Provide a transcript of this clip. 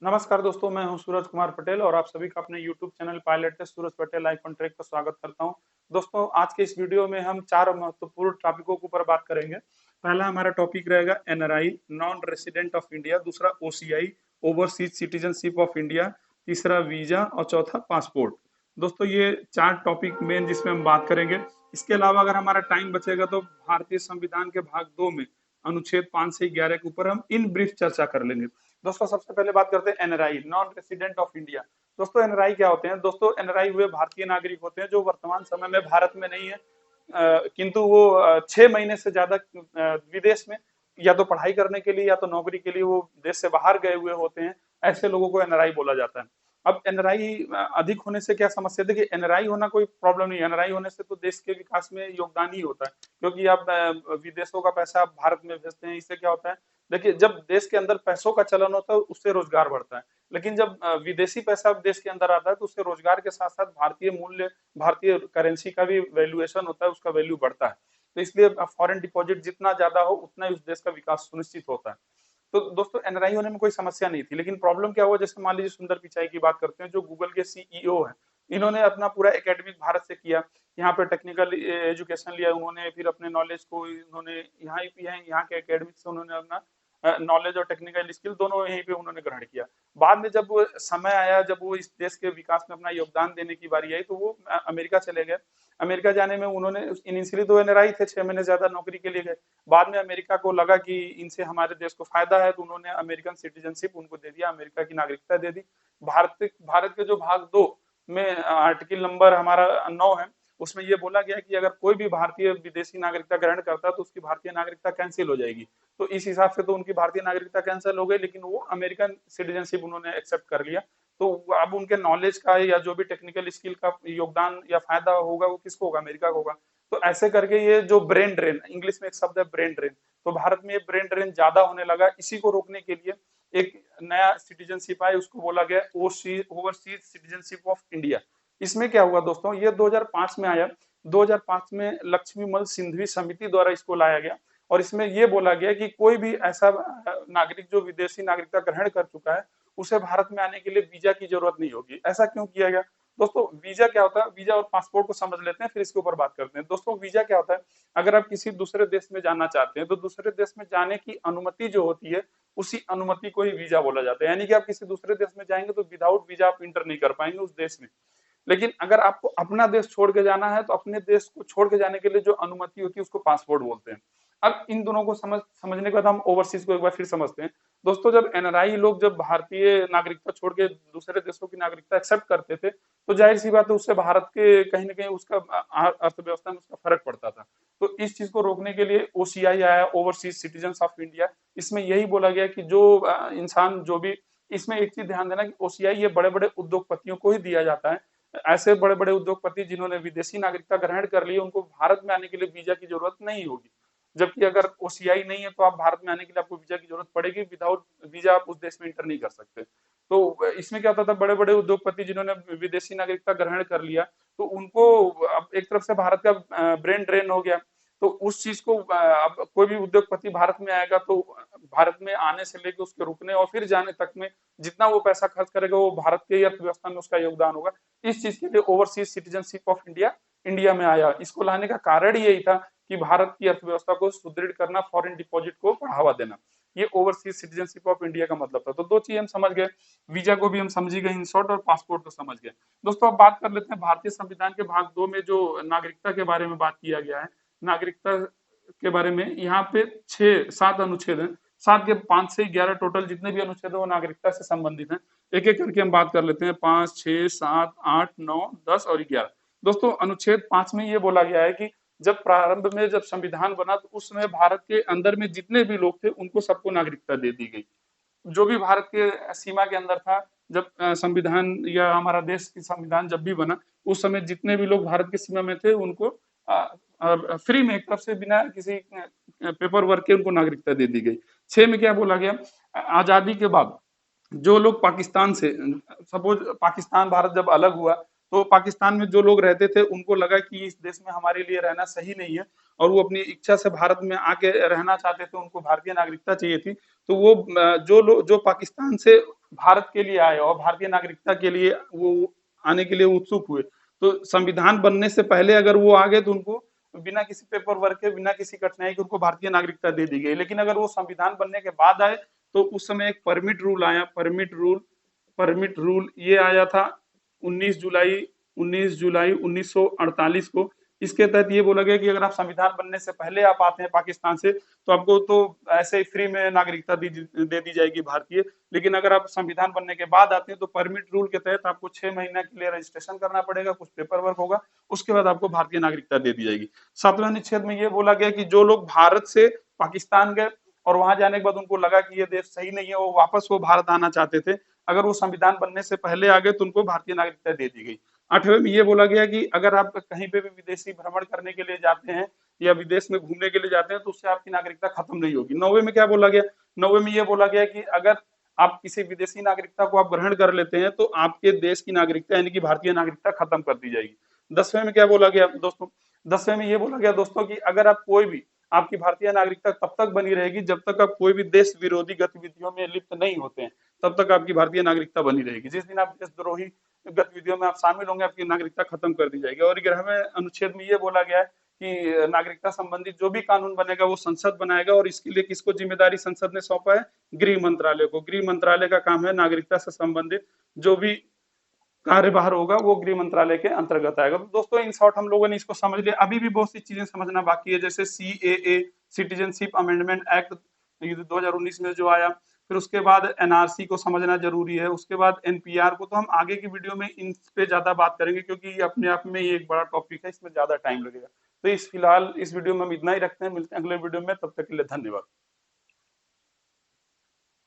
नमस्कार दोस्तों, मैं हूं सूरज कुमार पटेल और आप सभी का अपने YouTube channel pilot test Suraj Patel life on track पर स्वागत करता हूं। दोस्तों, आज के इस वीडियो में हम चार महत्वपूर्ण टॉपिकों के ऊपर बात करेंगे। पहला हमारा टॉपिक रहेगा NRI, non resident of India. दूसरा OCI, overseas citizenship of India. तीसरा वीजा और चौथा पासपोर्ट। दोस्तों, ये चार टॉपिक मेन जिसमें हम बात करेंगे। इसके अलावा अगर हमारा टाइम बचेगा तो भारतीय संविधान के भाग 2 में अनुच्छेद 5 से 11 के ऊपर हम इन ब्रीफ चर्चा कर लेंगे। दोस्तों, सबसे पहले बात करते हैं NRI, non resident of India. दोस्तों, एनआरआई क्या होते हैं? दोस्तों, एनआरआई हुए भारतीय नागरिक होते हैं जो वर्तमान समय में भारत में नहीं है, किंतु वो 6 महीने से ज्यादा विदेश में या तो पढ़ाई करने के लिए या तो नौकरी के लिए वो देश से बाहर गए हुए होते हैं। ऐसे लोगों को एनआरआई बोला जाता है। अब एनआरआई अधिक होने से क्या समस्या? देखिए, एनआरआई होना कोई प्रॉब्लम नहीं है। एनआरआई होने से तो देश के विकास में योगदान ही होता है, क्योंकि आप विदेशों का पैसा आप भारत में भेजते हैं। इससे क्या होता है? देखिए, जब देश के अंदर पैसों का चलन होता है उससे रोजगार बढ़ता है, लेकिन जब विदेशी पैसा देश के अंदर आता है तो उससे रोजगार के साथ साथ भारतीय मूल्य, भारतीय करेंसी का भी वैल्यूएशन होता है, उसका वैल्यू बढ़ता है। तो इसलिए फॉरेन डिपॉजिट जितना ज्यादा हो उतना ही उस देश का विकास सुनिश्चित होता है। तो दोस्तों, एनआरआई होने में कोई समस्या नहीं थी, लेकिन प्रॉब्लम क्या हुआ? जैसे मान लीजिए सुंदर पिचाई की बात करते हैं, जो गूगल के सीईओ हैं। इन्होंने अपना पूरा एकेडमिक भारत से किया, यहाँ पे टेक्निकल एजुकेशन लिया उन्होंने, फिर अपने नॉलेज को इन्होंने यहाँ के एकेडमिक से उन्होंने अपना नॉलेज और टेक्निकल स्किल दोनों यहीं पे उन्होंने ग्रहण किया। बाद में जब वो समय आया, जब वो इस देश के विकास में अपना योगदान देने की बारी आई, तो वो अमेरिका चले गए। अमेरिका जाने में उन्होंने इनिशियली तो एनआरआई थे, 6 महीने ज्यादा नौकरी के लिए गए। बाद में अमेरिका को लगा कि इनसे हमारे देश को फायदा है, तो उन्होंने अमेरिकन सिटीजनशिप उनको दे दिया, अमेरिका की नागरिकता दे दी। भारत के जो भाग 2 में आर्टिकल नंबर हमारा 9 है, उसमें ये बोला गया है कि अगर कोई भी भारतीय विदेशी नागरिकता ग्रहण करता है तो उसकी भारतीय नागरिकता कैंसिल हो जाएगी। तो इस हिसाब से तो उनकी भारतीय नागरिकता कैंसिल हो गई, लेकिन वो अमेरिकन सिटीजनशिप उन्होंने एक्सेप्ट कर लिया। तो अब उनके नॉलेज का या जो भी टेक्निकल स्किल का योगदान या फायदा होगा वो किसको होगा? अमेरिका को होगा। तो ऐसे करके ये जो ब्रेन ड्रेन, इंग्लिश में एक शब्द है ब्रेन ड्रेन, तो भारत में ये ब्रेन ड्रेन ज्यादा होने लगा। इसी को रोकने के लिए एक नया सिटीजनशिप आया, उसको बोला गया ओवरसीज सिटीजनशिप ऑफ इंडिया। इसमें क्या हुआ दोस्तों? ये 2005 में आया। 2005 में लक्ष्मीमल सिंधवी समिति द्वारा इसको लाया गया, और इसमें यह बोला गया कि कोई भी ऐसा नागरिक जो विदेशी नागरिकता ग्रहण कर चुका है, उसे भारत में आने के लिए वीजा की जरूरत नहीं होगी। ऐसा क्यों किया गया? दोस्तों, वीजा क्या होता है? वीजा और पासपोर्ट को समझ लेते हैं, फिर इसके ऊपर बात करते हैं। दोस्तों, वीजा क्या होता है? अगर आप किसी दूसरे देश में जाना चाहते हैं तो दूसरे देश में जाने की अनुमति जो होती है, उसी अनुमति को ही वीजा बोला जाता है। यानी कि आप किसी दूसरे देश में जाएंगे तो विदाउट वीजा आप इंटर नहीं कर पाएंगे उस देश में। लेकिन अगर आपको अपना देश छोड़ के जाना है तो अपने देश को छोड़ के जाने के लिए जो अनुमति होती है उसको पासपोर्ट बोलते हैं। अब इन दोनों को समझने के बाद हम ओवरसीज को एक बार फिर समझते हैं। दोस्तों, जब एनआरआई लोग जब भारतीय नागरिकता छोड़ के दूसरे देशों की नागरिकता एक्सेप्ट करते थे, तो जाहिर सी बात है उससे भारत के कहीं ना कहीं उसका अर्थव्यवस्था में उसका फर्क पड़ता था। तो इस चीज को रोकने के लिए ओसीआई आया, ओवरसीज सिटीजन ऑफ इंडिया। इसमें यही बोला गया कि जो इंसान जो भी, इसमें एक चीज ध्यान देना कि ओसीआई ये बड़े बड़े उद्योगपतियों को ही दिया जाता है। ऐसे बड़े बड़े उद्योगपति जिन्होंने विदेशी नागरिकता ग्रहण कर ली, उनको भारत में आने के लिए वीजा की जरूरत नहीं होगी। जबकि अगर ओसीआई नहीं है तो आप भारत में आने के लिए आपको वीजा की जरूरत पड़ेगी। विदाउट वीजा आप उस देश में इंटर नहीं कर सकते। तो इसमें क्या होता था? बड़े बड़े उद्योगपति जिन्होंने विदेशी नागरिकता ग्रहण कर लिया, तो उनको अब एक तरफ से भारत का ब्रेन ड्रेन हो गया। तो उस चीज को अब कोई भी उद्योगपति भारत में आएगा तो भारत में आने से लेकर उसके रुकने और फिर जाने तक में जितना वो पैसा खर्च करेगा वो भारत की अर्थव्यवस्था में उसका योगदान होगा। इस चीज के लिए overseas citizenship of India India में आया। इसको लाने का कारण यही था कि भारत की अर्थव्यवस्था को सुदृढ़ करना, फॉरेन डिपॉजिट को बढ़ावा देना। ये ओवरसीज सिटीजनशिप ऑफ इंडिया का मतलब था। तो दो चीज हम समझ गए, वीजा को भी हम समझ गए इन शॉर्ट, और पासपोर्ट को समझ गए। दोस्तों, अब बात कर लेते हैं भारतीय संविधान के भाग 2 में जो नागरिकता के बारे में बात किया गया है। नागरिकता के बारे में यहाँ पे 6-7 अनुच्छेद हैं। 7 के 5 से 11 टोटल जितने भी अनुच्छेद है वो नागरिकता से संबंधित हैं। एक एक करके हम बात कर लेते हैं। 5, 6, 7, 8, 9, 10 और 11। दोस्तों, अनुच्छेद 5 में ये बोला गया है कि जब प्रारंभ में जब संविधान बना तो उस समय भारत के अंदर में जितने भी लोग थे उनको सबको नागरिकता दे दी गई। जो भी भारत के सीमा के अंदर था, जब संविधान या हमारा देश की संविधान जब भी बना, उस समय जितने भी लोग भारत की सीमा में थे उनको फ्री में एक तरफ से बिना किसी पेपर वर्क के उनको नागरिकता दे दी गई। 6 में क्या बोला गया? आजादी के बाद जो लोग पाकिस्तान से, सपोज पाकिस्तान भारत जब अलग हुआ तो पाकिस्तान में जो लोग रहते थे उनको लगा कि इस देश में हमारे लिए रहना सही नहीं है, और वो अपनी इच्छा से भारत में आके रहना चाहते थे, उनको भारतीय नागरिकता चाहिए थी। तो वो जो लोग जो पाकिस्तान से भारत के लिए आए और भारतीय नागरिकता के लिए वो आने के लिए उत्सुक हुए, तो संविधान बनने से पहले अगर वो आ गए तो उनको बिना किसी पेपर वर्क के, बिना किसी कठिनाई के उनको भारतीय नागरिकता दे दी गई। लेकिन अगर वो संविधान बनने के बाद आए तो उस समय एक परमिट रूल आया, परमिट रूल ये आया था 19 जुलाई 1948 को। इसके तहत ये बोला गया कि अगर आप संविधान बनने से पहले आप आते हैं पाकिस्तान से तो आपको तो ऐसे ही फ्री में नागरिकता दे दी जाएगी भारतीय। लेकिन अगर आप संविधान बनने के बाद आते हैं तो परमिट रूल के तहत आपको 6 महीना के लिए रजिस्ट्रेशन करना पड़ेगा, कुछ पेपर वर्क होगा, उसके बाद आपको भारतीय नागरिकता दे दी जाएगी। 7वें अनुच्छेद में ये बोला गया कि जो लोग भारत से पाकिस्तान गए और वहां जाने के बाद उनको लगा कि ये देश सही नहीं है, वो वापस वो भारत आना चाहते थे, अगर वो संविधान बनने से पहले आ गए तो उनको भारतीय नागरिकता दे दी गई। 8वें में ये बोला गया कि अगर आप कहीं पे भी विदेशी भ्रमण करने के लिए जाते हैं या विदेश में घूमने के लिए जाते हैं तो उससे आपकी नागरिकता खत्म नहीं होगी। 9वें में क्या बोला गया, 9वें में ये बोला गया कि अगर आप किसी विदेशी नागरिकता को आप ग्रहण कर लेते हैं तो आपके देश की नागरिकता यानी कि भारतीय नागरिकता खत्म कर दी जाएगी। 10वें में क्या बोला गया दोस्तों, 10वें में ये बोला गया दोस्तों कि अगर आप कोई भी, आपकी भारतीय नागरिकता तब तक बनी रहेगी जब तक आप कोई भी देश विरोधी गतिविधियों में लिप्त नहीं होते हैं, तब तक आपकी भारतीय नागरिकता बनी रहेगी। जिस दिन आप देशद्रोही गतिविधियों में आप शामिल होंगे आपकी नागरिकता खत्म कर दी जाएगी। और 11वें अनुच्छेद में ये बोला गया है कि नागरिकता संबंधित जो भी कानून बनेगा वो संसद बनाएगा और इसके लिए किसको जिम्मेदारी संसद ने सौंपा है, गृह मंत्रालय को। गृह मंत्रालय का काम है नागरिकता से संबंधित जो भी कार्यभार होगा वो गृह मंत्रालय के अंतर्गत आएगा। तो दोस्तों इन शॉर्ट हम लोगों ने इसको समझ लिया। अभी भी बहुत सी चीजें समझना बाकी है, जैसे CAA सिटीजनशिप अमेंडमेंट एक्ट 2019 में जो आया, फिर उसके बाद NRC को समझना जरूरी है, उसके बाद NPR को। तो हम आगे की वीडियो में इन पे ज्यादा बात करेंगे क्योंकि ये अपने आप में ये एक बड़ा टॉपिक है, इसमें ज्यादा टाइम लगेगा। तो इस फिलहाल इस वीडियो में हम इतना ही रखते हैं, मिलते हैं अगले वीडियो में, तब तक के लिए धन्यवाद।